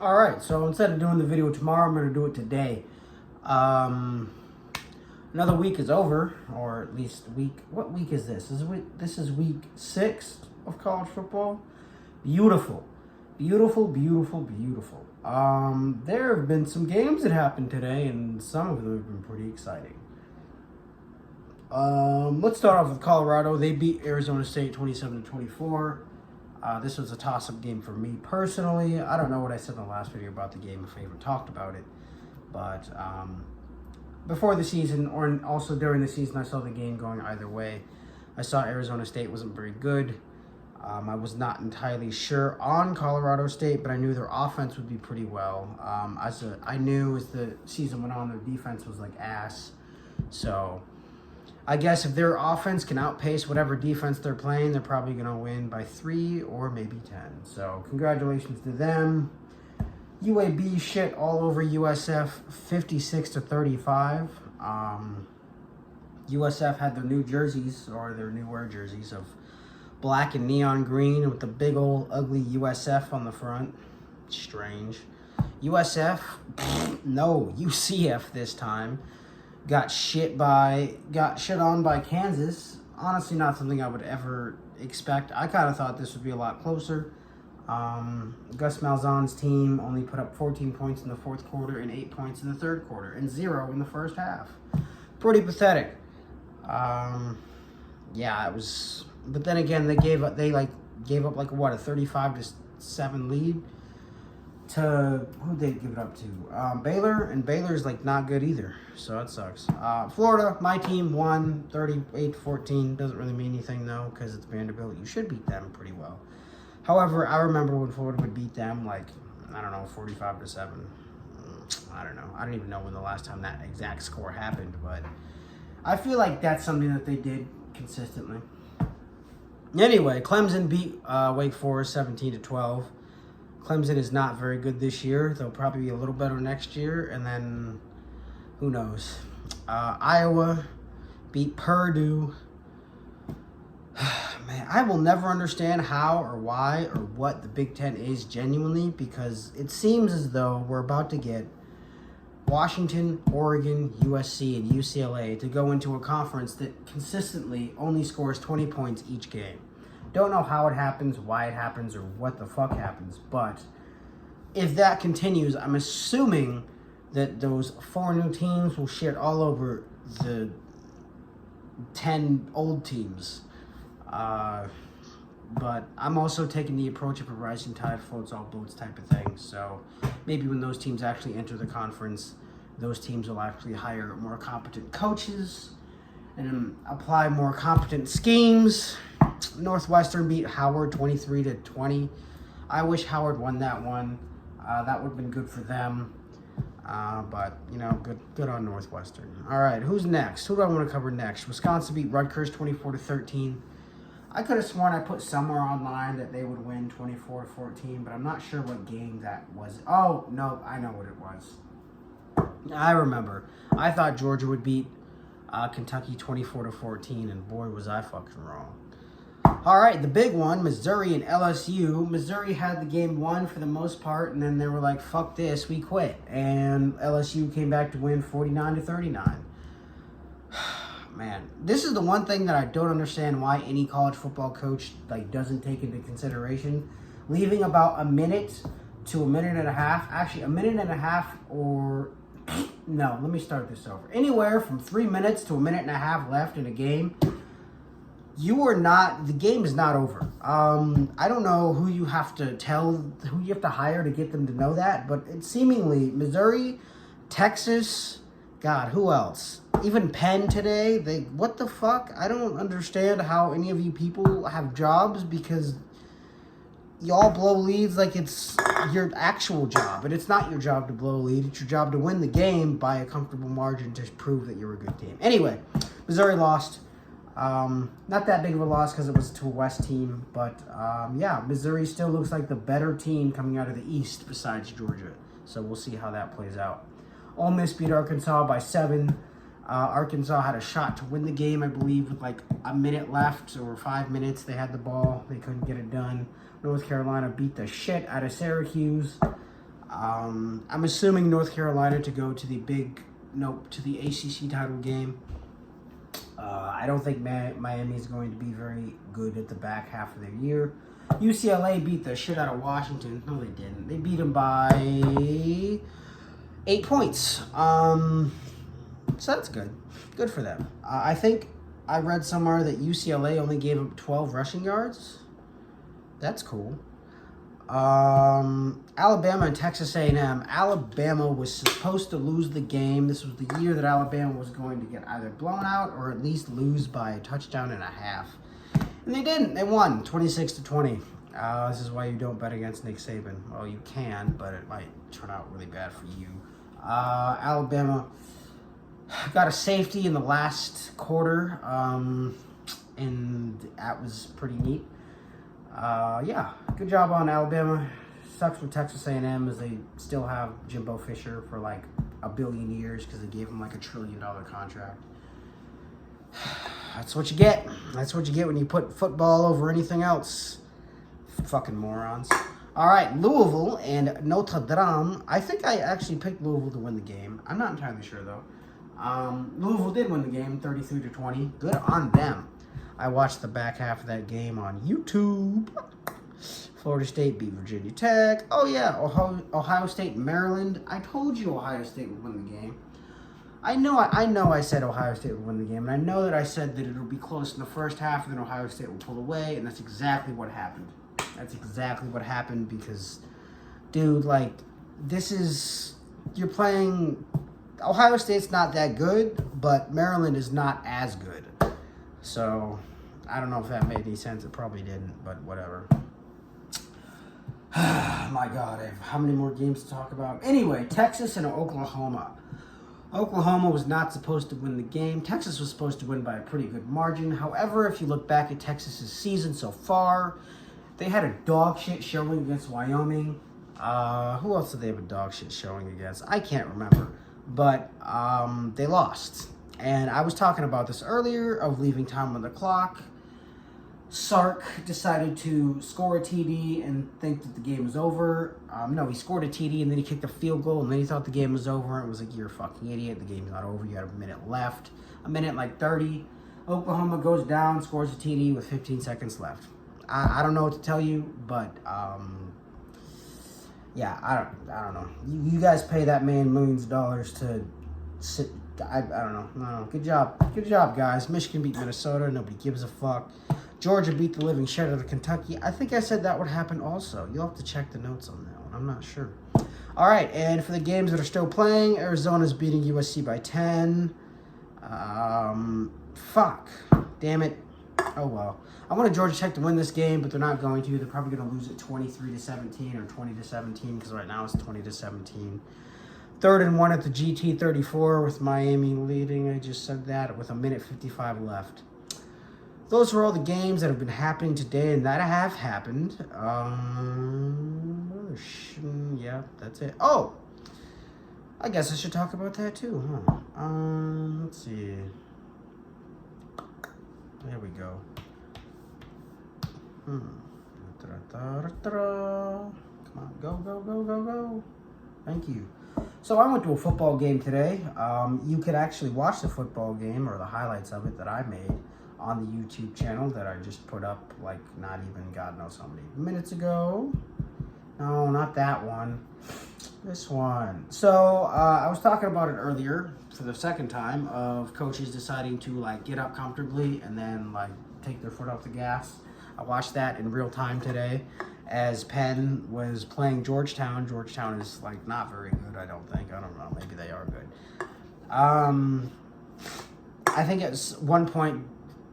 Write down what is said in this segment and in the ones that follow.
Alright, so instead of doing the video tomorrow, I'm going to do it today. Another week is over, or at least week. What week is this? This is week 6 of college football. Beautiful. Beautiful, beautiful, beautiful. There have been some games that happened today, and some of them have been pretty exciting. Let's start off with Colorado. They beat Arizona State 27-24. This was a toss-up game for me personally. I don't know what I said in the last video about the game, if I even talked about it. But before the season, or also during the season, I saw the game going either way. I saw Arizona State wasn't very good. I was not entirely sure on Colorado State, but I knew their offense would be pretty well. I knew as the season went on, their defense was like ass. So I guess if their offense can outpace whatever defense they're playing, they're probably going to win by 3 or maybe 10. So congratulations to them. UAB shit all over USF 56-35. USF had their new jerseys, or their newer jerseys, of black and neon green with the big old ugly USF on the front. Strange. USF, no, UCF this time. Got shit on by Kansas. Honestly, not something I would ever expect. I kind of thought this would be a lot closer. Gus Malzahn's team only put up 14 points in the fourth quarter and 8 points in the third quarter and 0 in the first half. Pretty pathetic. Yeah, it was. But then again, they gave up like what, a 35-7 lead to who they give it up to? Baylor, and Baylor's like not good either, so that sucks. Florida, my team, won 38-14. Doesn't really mean anything though, because it's Vanderbilt. You should beat them pretty well. However, I remember when Florida would beat them, like, I don't know, 45-7. I don't know. I don't even know when the last time that exact score happened, but I feel like that's something that they did consistently. Anyway, Clemson beat Wake Forest 17-12. Clemson is not very good this year. They'll probably be a little better next year, and then who knows. Iowa beat Purdue. Man, I will never understand how or why or what the Big Ten is genuinely, because it seems as though we're about to get Washington, Oregon, USC, and UCLA to go into a conference that consistently only scores 20 points each game. Don't know how it happens, why it happens, or what the fuck happens, but if that continues, I'm assuming that those 4 new teams will shit all over the 10 old teams. But I'm also taking the approach of a rising tide floats all boats type of thing. So maybe when those teams actually enter the conference, those teams will actually hire more competent coaches and apply more competent schemes. Northwestern beat Howard 23-20. I wish Howard won that one. That would have been good for them. But, you know, good on Northwestern. All right, who's next? Who do I want to cover next? Wisconsin beat Rutgers 24-13. I could have sworn I put somewhere online that they would win 24-14, but I'm not sure what game that was. Oh, no, I know what it was. I remember. I thought Georgia would beat Kentucky 24-14, and boy, was I fucking wrong. All right, the big one, Missouri and LSU. Missouri had the game won for the most part, and then they were like, fuck this, we quit. And LSU came back to win 49-39. Man, this is the one thing that I don't understand why any college football coach doesn't take into consideration. Leaving about a minute to a minute and a half. Actually, a minute and a half or... No, let me start this over. Anywhere from 3 minutes to a minute and a half left in a game. The game is not over. I don't know who you have to hire to get them to know that, but it's seemingly Missouri, Texas, God, who else? Even Penn today, what the fuck? I don't understand how any of you people have jobs, because y'all blow leads like it's your actual job, and it's not your job to blow a lead. It's your job to win the game by a comfortable margin to prove that you're a good team. Anyway, Missouri lost. Not that big of a loss because it was to a West team, but yeah, Missouri still looks like the better team coming out of the East besides Georgia. So we'll see how that plays out. Ole Miss beat Arkansas by 7. Arkansas had a shot to win the game, I believe, with like a minute left or 5 minutes. They had the ball. They couldn't get it done. North Carolina beat the shit out of Syracuse. I'm assuming North Carolina to go to the ACC title game. I don't think Miami is going to be very good at the back half of their year. UCLA beat the shit out of Washington. No, they didn't. They beat them by 8 points. So that's good. Good for them. I think I read somewhere that UCLA only gave up 12 rushing yards. That's cool. Alabama and Texas A&M. Alabama was supposed to lose the game. This was the year that Alabama was going to get either blown out or at least lose by a touchdown and a half. And they didn't. They won 26-20. This is why you don't bet against Nick Saban. Well, you can, but it might turn out really bad for you. Alabama got a safety in the last quarter, and that was pretty neat. Yeah, good job on Alabama. Sucks for Texas A&M as they still have Jimbo Fisher for like a billion years because they gave him like $1 trillion contract. That's what you get. That's what you get when you put football over anything else. Fucking morons. All right, Louisville and Notre Dame. I think I actually picked Louisville to win the game. I'm not entirely sure though. Louisville did win the game, 33-20. Good on them. I watched the back half of that game on YouTube. Florida State beat Virginia Tech. Oh yeah, Ohio State and Maryland. I told you Ohio State would win the game. I know I said Ohio State would win the game, and I know that I said that it would be close in the first half, and then Ohio State would pull away, and that's exactly what happened. That's exactly what happened because, dude, like, you're playing, Ohio State's not that good, but Maryland is not as good. So, I don't know if that made any sense. It probably didn't, but whatever. My God, I have how many more games to talk about? Anyway, Texas and Oklahoma. Oklahoma was not supposed to win the game. Texas was supposed to win by a pretty good margin. However, if you look back at Texas's season so far, they had a dog shit showing against Wyoming. Who else did they have a dog shit showing against? I can't remember. But they lost. And I was talking about this earlier of leaving time on the clock. Sark decided to score a TD and think that the game was over. No, he scored a TD and then he kicked a field goal and then he thought the game was over. And it was like, you're a fucking idiot. The game's not over. You had a minute left. A minute like 30. Oklahoma goes down, scores a TD with 15 seconds left. I don't know what to tell you, but yeah, I don't know. You guys pay that man millions of dollars to sit. I don't know. No, good job, guys. Michigan beat Minnesota. Nobody gives a fuck. Georgia beat the living shit out of Kentucky. I think I said that would happen also. You'll have to check the notes on that one. I'm not sure. All right, and for the games that are still playing, Arizona's beating USC by 10. Fuck. Damn it. Oh, well. I wanted Georgia Tech to win this game, but they're not going to. They're probably going to lose it 23-17 or 20-17 because right now it's 20-17. 3rd and 1 at the GT 34 with Miami leading. I just said that with a minute 55 left. Those were all the games that have been happening today and that have happened. Yeah, that's it. Oh, I guess I should talk about that too, huh? Let's see. There we go. Come on, go. Thank you. So I went to a football game today. You could actually watch the football game or the highlights of it that I made on the YouTube channel that I just put up like not even God knows how many minutes ago. No, not that one. This one. So I was talking about it earlier for the second time of coaches deciding to like get up comfortably and then like take their foot off the gas. I watched that in real time today as Penn was playing Georgetown. Georgetown is like not very good, I don't think. I don't know. Maybe they are good. I think at one point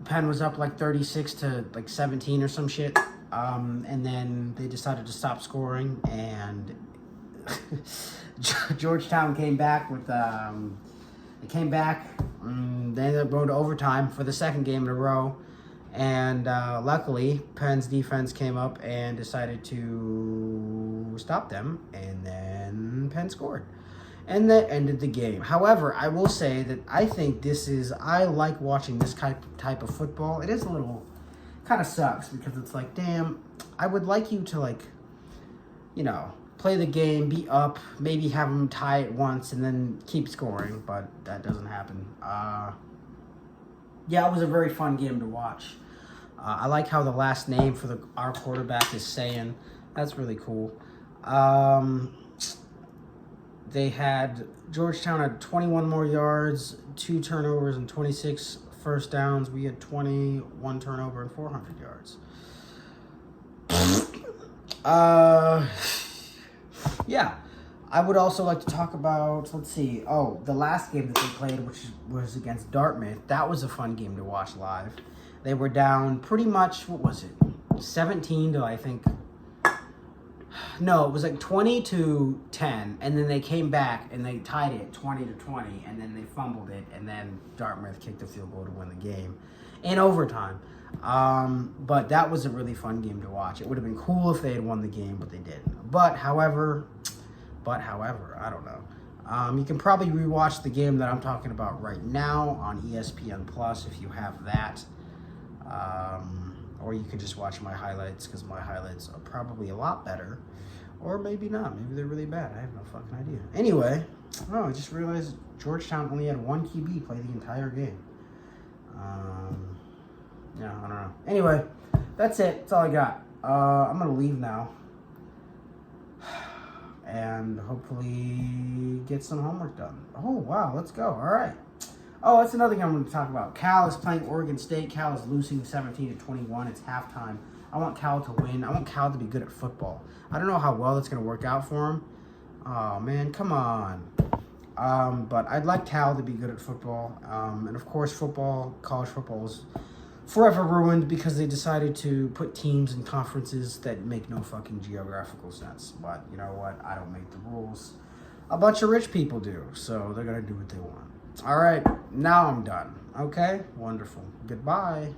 Penn was up like 36 to like 17 or some shit. And then they decided to stop scoring and Georgetown came back with they came back. They ended up going to overtime for the second game in a row. And luckily, Penn's defense came up and decided to stop them. And then Penn scored. And that ended the game. However, I will say that I like watching this type of football. It is a little, kind of sucks because it's like, damn, I would like you to like, you know, play the game, be up, maybe have them tie it once, and then keep scoring, but that doesn't happen. Yeah, it was a very fun game to watch. I like how the last name for our quarterback is Sayin. That's really cool. They had Georgetown had 21 more yards, 2 turnovers, and 26 first downs. We had 21 turnover and 400 yards. Yeah. I would also like to talk about, let's see, the last game that they played, which was against Dartmouth. That was a fun game to watch live. They were down pretty much, 17 to, I think, no, it was like 20-10, and then they came back and they tied it 20-20, and then they fumbled it, and then Dartmouth kicked a field goal to win the game in overtime. But that was a really fun game to watch. It would have been cool if they had won the game, but they didn't. But however, I don't know. You can probably rewatch the game that I'm talking about right now on ESPN Plus if you have that. Or you could just watch my highlights, because my highlights are probably a lot better. Or maybe not. Maybe they're really bad. I have no fucking idea. Anyway, I just realized Georgetown only had 1 QB play the entire game. Yeah, I don't know. Anyway, that's it. That's all I got. I'm going to leave now. And hopefully get some homework done. Oh, wow. Let's go. All right. Oh, that's another thing I'm going to talk about. Cal is playing Oregon State. Cal is losing 17-21. It's halftime. I want Cal to win. I want Cal to be good at football. I don't know how well that's going to work out for him. Oh, man, come on. But I'd like Cal to be good at football. And, of course, college football is forever ruined because they decided to put teams in conferences that make no fucking geographical sense. But you know what? I don't make the rules. A bunch of rich people do. So they're going to do what they want. All right, now I'm done. Okay, wonderful. Goodbye.